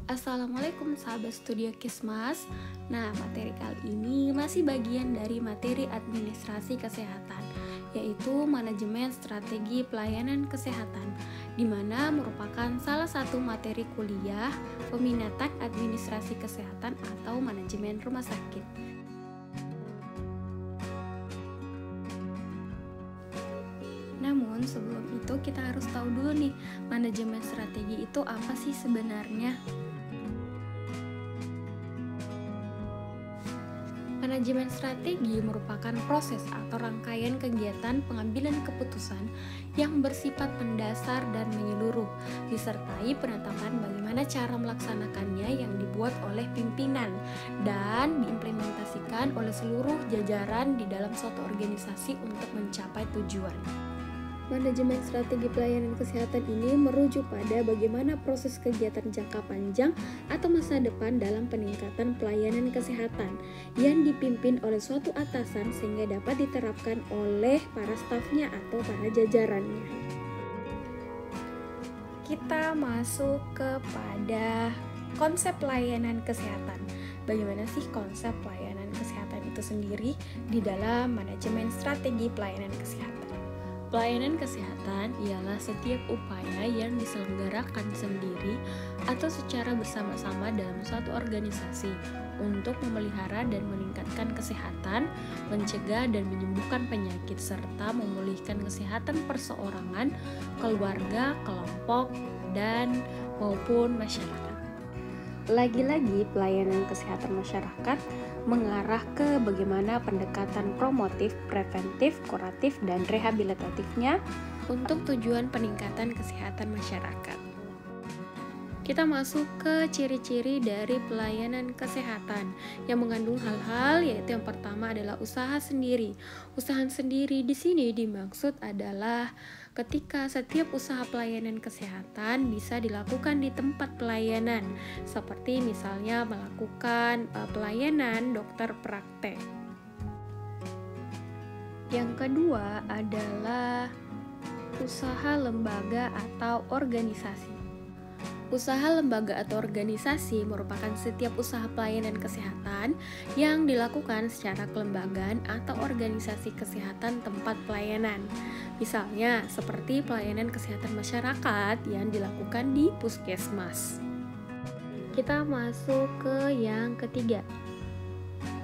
Assalamualaikum sahabat studio Kismas. Nah, materi kali ini masih bagian dari materi administrasi kesehatan, yaitu manajemen strategi pelayanan kesehatan, di mana merupakan salah satu materi kuliah peminatan administrasi kesehatan atau manajemen rumah sakit. Namun sebelum itu kita harus tahu dulu nih, manajemen strategi itu apa sih sebenarnya? Manajemen strategi merupakan proses atau rangkaian kegiatan pengambilan keputusan yang bersifat mendasar dan menyeluruh, disertai penetapan bagaimana cara melaksanakannya yang dibuat oleh pimpinan dan diimplementasikan oleh seluruh jajaran di dalam suatu organisasi untuk mencapai tujuan. Manajemen strategi pelayanan kesehatan ini merujuk pada bagaimana proses kegiatan jangka panjang atau masa depan dalam peningkatan pelayanan kesehatan yang dipimpin oleh suatu atasan sehingga dapat diterapkan oleh para stafnya atau para jajarannya. Kita masuk kepada konsep pelayanan kesehatan. Bagaimana sih konsep pelayanan kesehatan itu sendiri di dalam manajemen strategi pelayanan kesehatan? Pelayanan kesehatan ialah setiap upaya yang diselenggarakan sendiri atau secara bersama-sama dalam suatu organisasi untuk memelihara dan meningkatkan kesehatan, mencegah dan menyembuhkan penyakit, serta memulihkan kesehatan perseorangan, keluarga, kelompok, dan maupun masyarakat. Lagi-lagi, pelayanan kesehatan masyarakat mengarah ke bagaimana pendekatan promotif, preventif, kuratif, dan rehabilitatifnya untuk tujuan peningkatan kesehatan masyarakat. Kita masuk ke ciri-ciri dari pelayanan kesehatan yang mengandung hal-hal, yaitu yang pertama adalah usaha sendiri. Usaha sendiri di sini dimaksud adalah ketika setiap usaha pelayanan kesehatan bisa dilakukan di tempat pelayanan, seperti misalnya melakukan pelayanan dokter praktek. Yang kedua adalah usaha lembaga atau organisasi. Usaha lembaga atau organisasi merupakan setiap usaha pelayanan kesehatan yang dilakukan secara kelembagaan atau organisasi kesehatan tempat pelayanan. Misalnya, seperti pelayanan kesehatan masyarakat yang dilakukan di puskesmas. Kita masuk ke yang ketiga,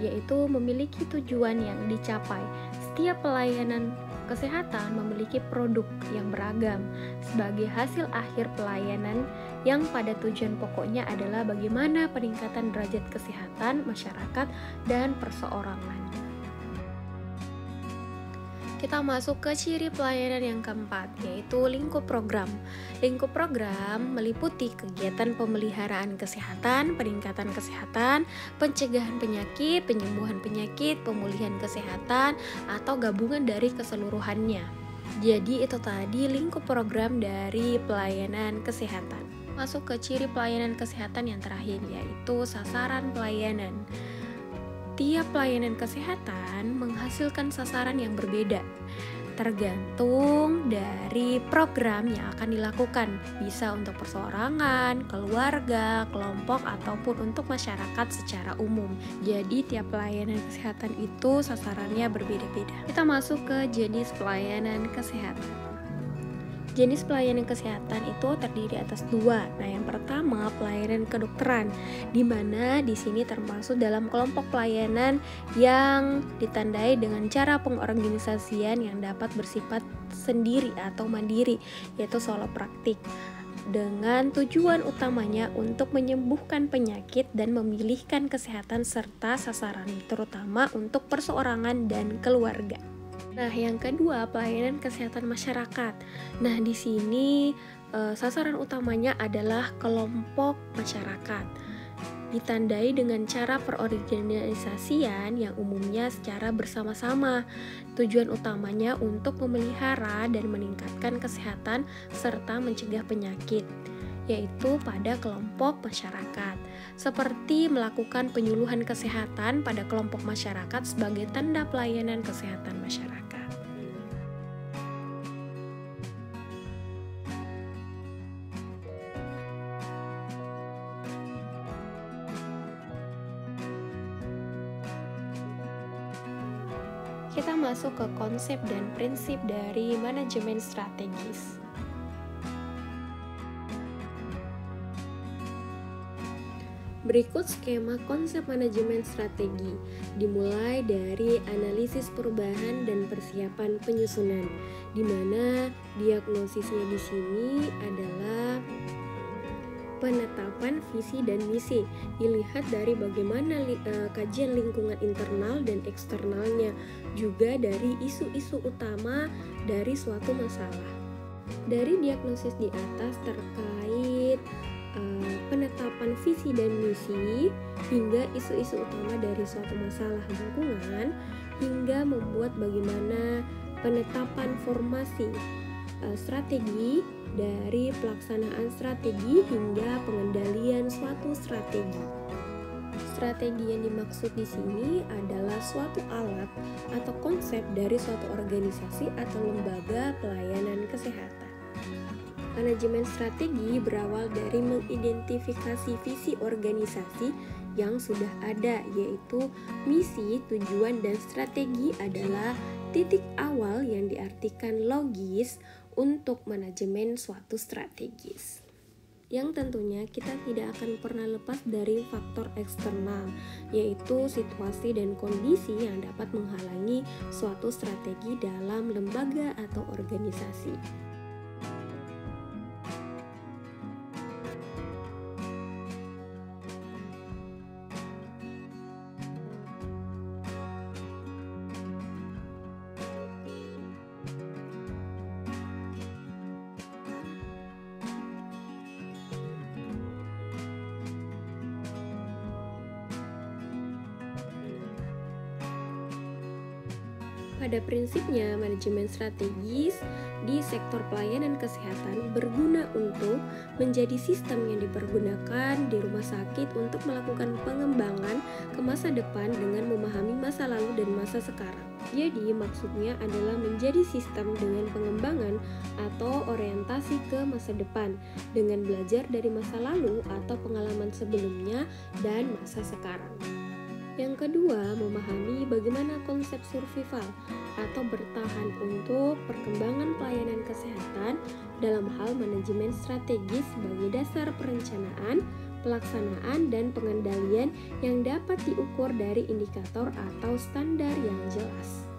yaitu memiliki tujuan yang dicapai. Setiap pelayanan kesehatan memiliki produk yang beragam sebagai hasil akhir pelayanan yang pada tujuan pokoknya adalah bagaimana peningkatan derajat kesehatan masyarakat dan perseorangan. Kita masuk ke ciri pelayanan yang keempat, yaitu lingkup program. Lingkup program meliputi kegiatan pemeliharaan kesehatan, peningkatan kesehatan, pencegahan penyakit, penyembuhan penyakit, pemulihan kesehatan, atau gabungan dari keseluruhannya. Jadi itu tadi lingkup program dari pelayanan kesehatan. Masuk ke ciri pelayanan kesehatan yang terakhir, yaitu sasaran pelayanan. Tiap pelayanan kesehatan menghasilkan sasaran yang berbeda, tergantung dari program yang akan dilakukan. Bisa untuk perseorangan, keluarga, kelompok, ataupun untuk masyarakat secara umum. Jadi tiap pelayanan kesehatan itu sasarannya berbeda-beda. Kita masuk ke jenis pelayanan kesehatan. Jenis pelayanan kesehatan itu terdiri atas dua. Nah, yang pertama pelayanan kedokteran, di mana di sini termasuk dalam kelompok pelayanan yang ditandai dengan cara pengorganisasian yang dapat bersifat sendiri atau mandiri, yaitu solo praktik, dengan tujuan utamanya untuk menyembuhkan penyakit dan memilihkan kesehatan serta sasaran, terutama untuk perseorangan dan keluarga. Nah, yang kedua pelayanan kesehatan masyarakat. Nah, di sini sasaran utamanya adalah kelompok masyarakat. Ditandai dengan cara perorganisasian yang umumnya secara bersama-sama. Tujuan utamanya untuk memelihara dan meningkatkan kesehatan serta mencegah penyakit, yaitu pada kelompok masyarakat, seperti melakukan penyuluhan kesehatan pada kelompok masyarakat sebagai tanda pelayanan kesehatan masyarakat. Kita masuk ke konsep dan prinsip dari manajemen strategis. Berikut skema konsep manajemen strategi, dimulai dari analisis perubahan dan persiapan penyusunan, di mana diagnosisnya di sini adalah penetapan visi dan misi, dilihat dari bagaimana kajian lingkungan internal dan eksternalnya, juga dari isu-isu utama dari suatu masalah. Dari diagnosis di atas terkait penetapan visi dan misi hingga isu-isu utama dari suatu masalah lingkungan, hingga membuat bagaimana penetapan formasi strategi, dari pelaksanaan strategi hingga pengendalian suatu strategi. Strategi yang dimaksud di sini adalah suatu alat atau konsep dari suatu organisasi atau lembaga pelayanan kesehatan. Manajemen strategi berawal dari mengidentifikasi visi organisasi yang sudah ada, yaitu misi, tujuan, dan strategi adalah titik awal yang diartikan logis untuk manajemen suatu strategis. Yang tentunya kita tidak akan pernah lepas dari faktor eksternal, yaitu situasi dan kondisi yang dapat menghalangi suatu strategi dalam lembaga atau organisasi. Pada prinsipnya, manajemen strategis di sektor pelayanan kesehatan berguna untuk menjadi sistem yang dipergunakan di rumah sakit untuk melakukan pengembangan ke masa depan dengan memahami masa lalu dan masa sekarang. Jadi, maksudnya adalah menjadi sistem dengan pengembangan atau orientasi ke masa depan dengan belajar dari masa lalu atau pengalaman sebelumnya dan masa sekarang. Yang kedua, memahami bagaimana konsep survival atau bertahan untuk perkembangan pelayanan kesehatan dalam hal manajemen strategis sebagai dasar perencanaan, pelaksanaan, dan pengendalian yang dapat diukur dari indikator atau standar yang jelas.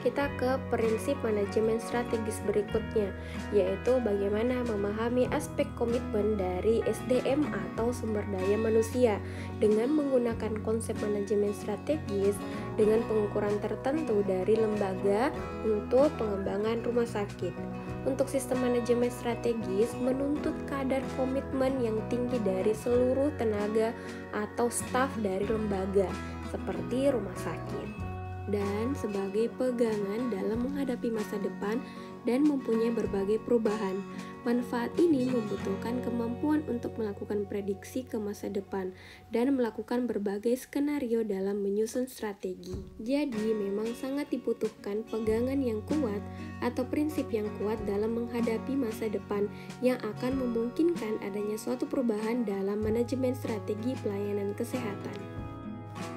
Kita ke prinsip manajemen strategis berikutnya, yaitu bagaimana memahami aspek komitmen dari SDM atau sumber daya manusia dengan menggunakan konsep manajemen strategis dengan pengukuran tertentu dari lembaga untuk pengembangan rumah sakit. Untuk sistem manajemen strategis menuntut kadar komitmen yang tinggi dari seluruh tenaga atau staf dari lembaga seperti rumah sakit, dan sebagai pegangan dalam menghadapi masa depan dan mempunyai berbagai perubahan. Manfaat ini membutuhkan kemampuan untuk melakukan prediksi ke masa depan dan melakukan berbagai skenario dalam menyusun strategi. Jadi, memang sangat dibutuhkan pegangan yang kuat atau prinsip yang kuat dalam menghadapi masa depan yang akan memungkinkan adanya suatu perubahan dalam manajemen strategi pelayanan kesehatan.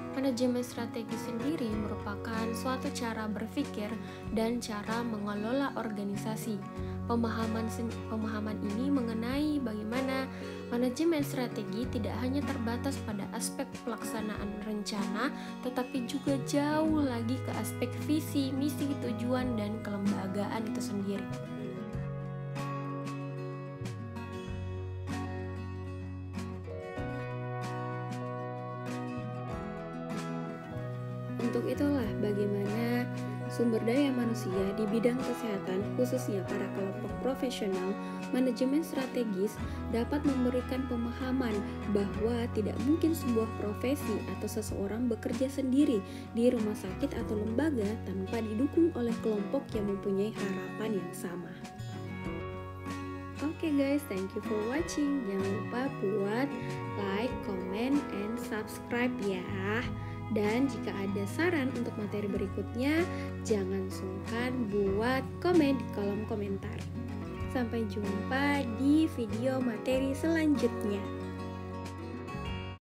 Manajemen strategi sendiri merupakan suatu cara berpikir dan cara mengelola organisasi. Pemahaman ini mengenai bagaimana manajemen strategi tidak hanya terbatas pada aspek pelaksanaan rencana, tetapi juga jauh lagi ke aspek visi, misi, tujuan, dan kelembagaan itu sendiri. Untuk itulah bagaimana sumber daya manusia di bidang kesehatan, khususnya para kelompok profesional, manajemen strategis dapat memberikan pemahaman bahwa tidak mungkin sebuah profesi atau seseorang bekerja sendiri di rumah sakit atau lembaga tanpa didukung oleh kelompok yang mempunyai harapan yang sama. Oke guys, thank you for watching. Jangan lupa buat like, comment, and subscribe ya. Dan jika ada saran untuk materi berikutnya, jangan sungkan buat komen di kolom komentar. Sampai jumpa di video materi selanjutnya.